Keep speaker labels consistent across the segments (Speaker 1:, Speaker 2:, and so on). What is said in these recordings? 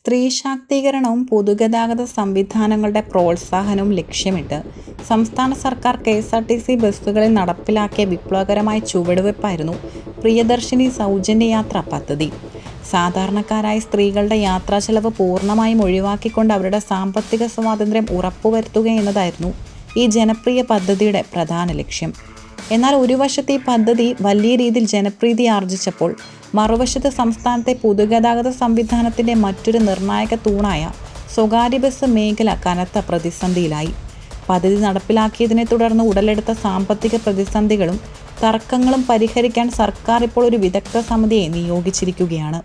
Speaker 1: സ്ത്രീ ശാക്തീകരണവും പൊതുഗതാഗത സംവിധാനങ്ങളുടെ പ്രോത്സാഹനവും ലക്ഷ്യമിട്ട് സംസ്ഥാന സർക്കാർ KSRTC ബസ്സുകളിൽ നടപ്പിലാക്കിയ വിപ്ലവകരമായ ചുവടുവയ്പ്പായിരുന്നു പ്രിയദർശിനി സൗജന്യ യാത്രാ പദ്ധതി. സാധാരണക്കാരായ സ്ത്രീകളുടെ യാത്രാചെലവ് പൂർണ്ണമായും ഒഴിവാക്കിക്കൊണ്ട് അവരുടെ സാമ്പത്തിക സ്വാതന്ത്ര്യം ഉറപ്പുവരുത്തുക എന്നതായിരുന്നു ഈ ജനപ്രിയ പദ്ധതിയുടെ പ്രധാന ലക്ഷ്യം. എന്നാൽ ഒരു വശത്ത് ഈ പദ്ധതി വലിയ രീതിയിൽ ജനപ്രീതി ആർജിച്ചപ്പോൾ മറുവശത്ത് സംസ്ഥാനത്തെ പൊതുഗതാഗത സംവിധാനത്തിൻ്റെ മറ്റൊരു നിർണായക തൂണായ സ്വകാര്യ ബസ് മേഖല കനത്ത പ്രതിസന്ധിയിലായി. പദ്ധതി നടപ്പിലാക്കിയതിനെ തുടർന്ന് ഉടലെടുത്ത സാമ്പത്തിക പ്രതിസന്ധികളും തർക്കങ്ങളും പരിഹരിക്കാൻ സർക്കാർ ഇപ്പോൾ ഒരു വിദഗ്ധ സമിതിയെ നിയോഗിച്ചിരിക്കുകയാണ്.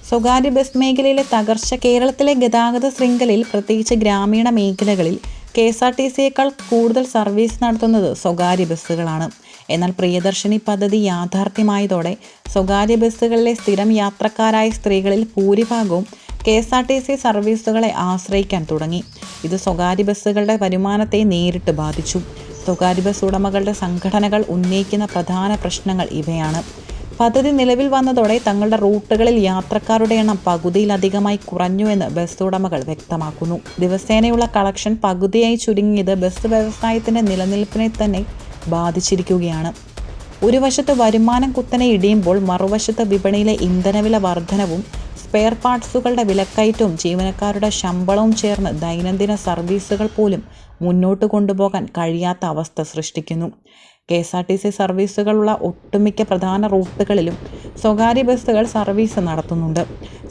Speaker 1: സ്വകാര്യ ബസ് മേഖലയിലെ തകർച്ച കേരളത്തിലെ ഗതാഗത ശൃംഖലയിൽ, പ്രത്യേകിച്ച് ഗ്രാമീണ മേഖലകളിൽ KSRTCയേക്കാൾ കൂടുതൽ സർവീസ് നടത്തുന്നത് സ്വകാര്യ ബസ്സുകളാണ്. എന്നാൽ പ്രിയദർശിനി പദ്ധതി യാഥാർത്ഥ്യമായതോടെ സ്വകാര്യ ബസ്സുകളിലെ സ്ഥിരം യാത്രക്കാരായ സ്ത്രീകളിൽ ഭൂരിഭാഗവും KSRTC സർവീസുകളെ ആശ്രയിക്കാൻ തുടങ്ങി. ഇത് സ്വകാര്യ ബസ്സുകളുടെ വരുമാനത്തെ നേരിട്ട് ബാധിച്ചു. സ്വകാര്യ ബസ് ഉടമകളുടെ സംഘടനകൾ ഉന്നയിക്കുന്ന പ്രധാന പ്രശ്നങ്ങൾ ഇവയാണ്. പദ്ധതി നിലവിൽ വന്നതോടെ തങ്ങളുടെ റൂട്ടുകളിൽ യാത്രക്കാരുടെ എണ്ണം പകുതിയിലധികമായി കുറഞ്ഞുവെന്ന് ബസ് ഉടമകൾ വ്യക്തമാക്കുന്നു. ദിവസേനയുള്ള കളക്ഷൻ പകുതിയായി ചുരുങ്ങിയത് ബസ് വ്യവസായത്തിൻ്റെ നിലനിൽപ്പിനെ തന്നെ ബാധിച്ചിരിക്കുകയാണ്. ഒരു വശത്ത് വരുമാനം കുത്തനെ ഇടിയുമ്പോൾ മറുവശത്ത് വിപണിയിലെ ഇന്ധനവില വർധനവും സ്പെയർ പാർട്സുകളുടെ വിലക്കയറ്റവും ജീവനക്കാരുടെ ശമ്പളവും ചേർന്ന് ദൈനംദിന സർവീസുകൾ പോലും മുന്നോട്ട് കൊണ്ടുപോകാൻ കഴിയാത്ത അവസ്ഥ സൃഷ്ടിക്കുന്നു. KSRTC സർവീസുകളുള്ള ഒട്ടുമിക്ക പ്രധാന റൂട്ടുകളിലും സ്വകാര്യ ബസ്സുകൾ സർവീസ് നടത്തുന്നുണ്ട്.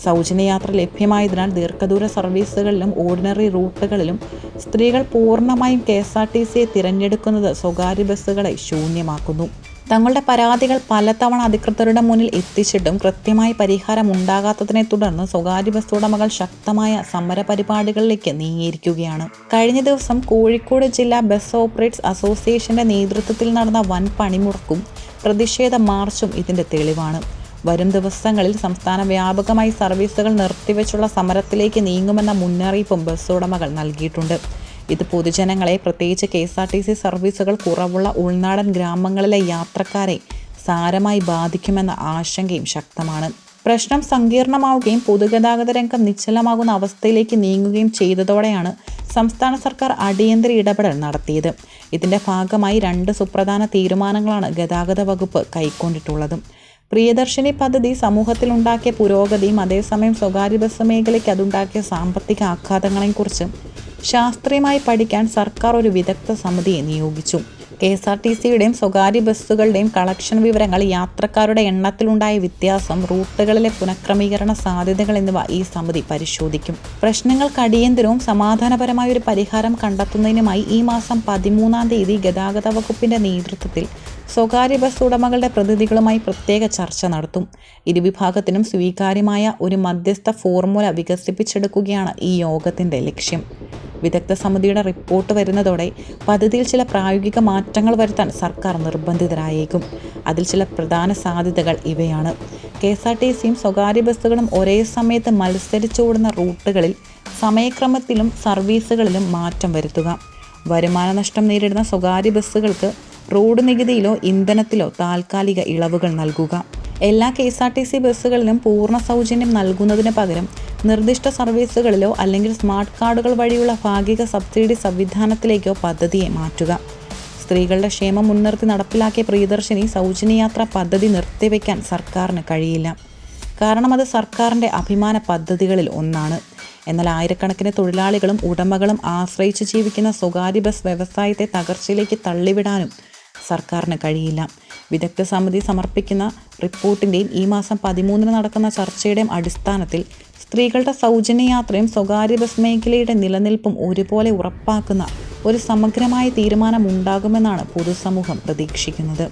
Speaker 1: സൗജന്യയാത്ര ലഭ്യമായതിനാൽ ദീർഘദൂര സർവീസുകളിലും ഓർഡിനറി റൂട്ടുകളിലും സ്ത്രീകൾ പൂർണ്ണമായും KSRTCയെ തിരഞ്ഞെടുക്കുന്നത് സ്വകാര്യ ബസ്സുകളെ ശൂന്യമാക്കുന്നു. തങ്ങളുടെ പരാതികൾ പലതവണ അധികൃതരുടെ മുന്നിൽ എത്തിച്ചിട്ടും കൃത്യമായ പരിഹാരം ഉണ്ടാകാത്തതിനെ തുടർന്ന് സ്വകാര്യ ബസ് ഉടമകൾ ശക്തമായ സമരപരിപാടികളിലേക്ക് നീങ്ങിയിരിക്കുകയാണ്. കഴിഞ്ഞ ദിവസം കോഴിക്കോട് ജില്ലാ ബസ് ഓപ്പറേറ്റേഴ്സ് അസോസിയേഷന്റെ നേതൃത്വത്തിൽ നടന്ന വൻ പണിമുടക്കും പ്രതിഷേധ മാർച്ചും ഇതിന്റെ തെളിവാണ്. വരും ദിവസങ്ങളിൽ സംസ്ഥാന വ്യാപകമായി സർവീസുകൾ നിർത്തിവെച്ചുള്ള സമരത്തിലേക്ക് നീങ്ങുമെന്ന മുന്നറിയിപ്പും ബസ് ഉടമകൾ നൽകിയിട്ടുണ്ട്. ഇത് പൊതുജനങ്ങളെ, പ്രത്യേകിച്ച് KSRTC സർവീസുകൾ കുറവുള്ള ഉൾനാടൻ ഗ്രാമങ്ങളിലെ യാത്രക്കാരെ സാരമായി ബാധിക്കുമെന്ന ആശങ്കയും ശക്തമാണ്. പ്രശ്നം സങ്കീർണമാവുകയും പൊതുഗതാഗത രംഗം നിശ്ചലമാകുന്ന അവസ്ഥയിലേക്ക് നീങ്ങുകയും ചെയ്തതോടെയാണ് സംസ്ഥാന സർക്കാർ അടിയന്തര ഇടപെടൽ നടത്തിയത്. ഇതിൻ്റെ ഭാഗമായി 2 സുപ്രധാന തീരുമാനങ്ങളാണ് ഗതാഗത വകുപ്പ് കൈക്കൊണ്ടിട്ടുള്ളത്. പ്രിയദർശിനി പദ്ധതി സമൂഹത്തിലുണ്ടാക്കിയ പുരോഗതിയും അതേസമയം സ്വകാര്യ ബസ് മേഖലയ്ക്ക് അതുണ്ടാക്കിയ സാമ്പത്തിക ആഘാതങ്ങളെക്കുറിച്ച് ശാസ്ത്രീയമായി പഠിക്കാൻ സർക്കാർ ഒരു വിദഗ്ധ സമിതിയെ നിയോഗിച്ചു. KSRTCയുടെയും സ്വകാര്യ ബസ്സുകളുടെയും കളക്ഷൻ വിവരങ്ങൾ, യാത്രക്കാരുടെ എണ്ണത്തിലുണ്ടായ വ്യത്യാസം, റൂട്ടുകളിലെ പുനഃക്രമീകരണ സാധ്യതകൾ എന്നിവ ഈ സമിതി പരിശോധിക്കും. പ്രശ്നങ്ങൾക്ക് അടിയന്തരവും സമാധാനപരമായ ഒരു പരിഹാരം കണ്ടെത്തുന്നതിനുമായി ഈ മാസം 13-ാം തീയതി ഗതാഗത വകുപ്പിന്റെ നേതൃത്വത്തിൽ സ്വകാര്യ ബസ് ഉടമകളുടെ പ്രതിനിധികളുമായി പ്രത്യേക ചർച്ച നടത്തും. ഇരുവിഭാഗത്തിനും സ്വീകാര്യമായ ഒരു മധ്യസ്ഥ ഫോർമുല വികസിപ്പിച്ചെടുക്കുകയാണ് ഈ യോഗത്തിന്റെ ലക്ഷ്യം. വിദഗ്ധ സമിതിയുടെ റിപ്പോർട്ട് വരുന്നതോടെ പദ്ധതിയിൽ ചില പ്രായോഗിക മാറ്റങ്ങൾ വരുത്താൻ സർക്കാർ നിർബന്ധിതരായേക്കും. അതിൽ ചില പ്രധാന സാധ്യതകൾ ഇവയാണ്. KSRTCയും സ്വകാര്യ ബസ്സുകളും ഒരേ സമയത്ത് മത്സരിച്ചോടുന്ന റൂട്ടുകളിൽ സമയക്രമത്തിലും സർവീസുകളിലും മാറ്റം വരുത്തുക. വരുമാന നഷ്ടം നേരിടുന്ന സ്വകാര്യ ബസ്സുകൾക്ക് റോഡ് നികുതിയിലോ ഇന്ധനത്തിലോ താൽക്കാലിക ഇളവുകൾ നൽകുക. എല്ലാ KSRTC ബസ്സുകളിലും പൂർണ്ണ സൗജന്യം നൽകുന്നതിന് പകരം നിർദ്ദിഷ്ട സർവീസുകളിലോ അല്ലെങ്കിൽ സ്മാർട്ട് കാർഡുകൾ വഴിയുള്ള ഭാഗിക സബ്സിഡി സംവിധാനത്തിലേക്കോ പദ്ധതിയെ മാറ്റുക. സ്ത്രീകളുടെ ക്ഷേമം മുൻനിർത്തി നടപ്പിലാക്കിയ പ്രിയദർശിനി സൗജന്യയാത്രാ പദ്ധതി നിർത്തിവെക്കാൻ സർക്കാരിന് കഴിയില്ല. കാരണം അത് സർക്കാരിൻ്റെ അഭിമാന പദ്ധതികളിൽ ഒന്നാണ്. എന്നാൽ ആയിരക്കണക്കിന് തൊഴിലാളികളും ഉടമകളും ആശ്രയിച്ച് ജീവിക്കുന്ന സ്വകാര്യ ബസ് വ്യവസായത്തെ തകർച്ചയിലേക്ക് തള്ളിവിടാനും സർക്കാരിന് കഴിയില്ല. വിദഗ്ധ സമിതി സമർപ്പിക്കുന്ന റിപ്പോർട്ടിൻ്റെയും ഈ മാസം 13-ന് നടക്കുന്ന ചർച്ചയുടെയും അടിസ്ഥാനത്തിൽ സ്ത്രീകളുടെ സൗജന്യയാത്രയും സ്വകാര്യ ബസ് മേഖലയുടെ നിലനിൽപ്പും ഒരുപോലെ ഉറപ്പാക്കുന്ന ഒരു സമഗ്രമായ തീരുമാനം ഉണ്ടാകുമെന്നാണ് പൊതുസമൂഹം പ്രതീക്ഷിക്കുന്നത്.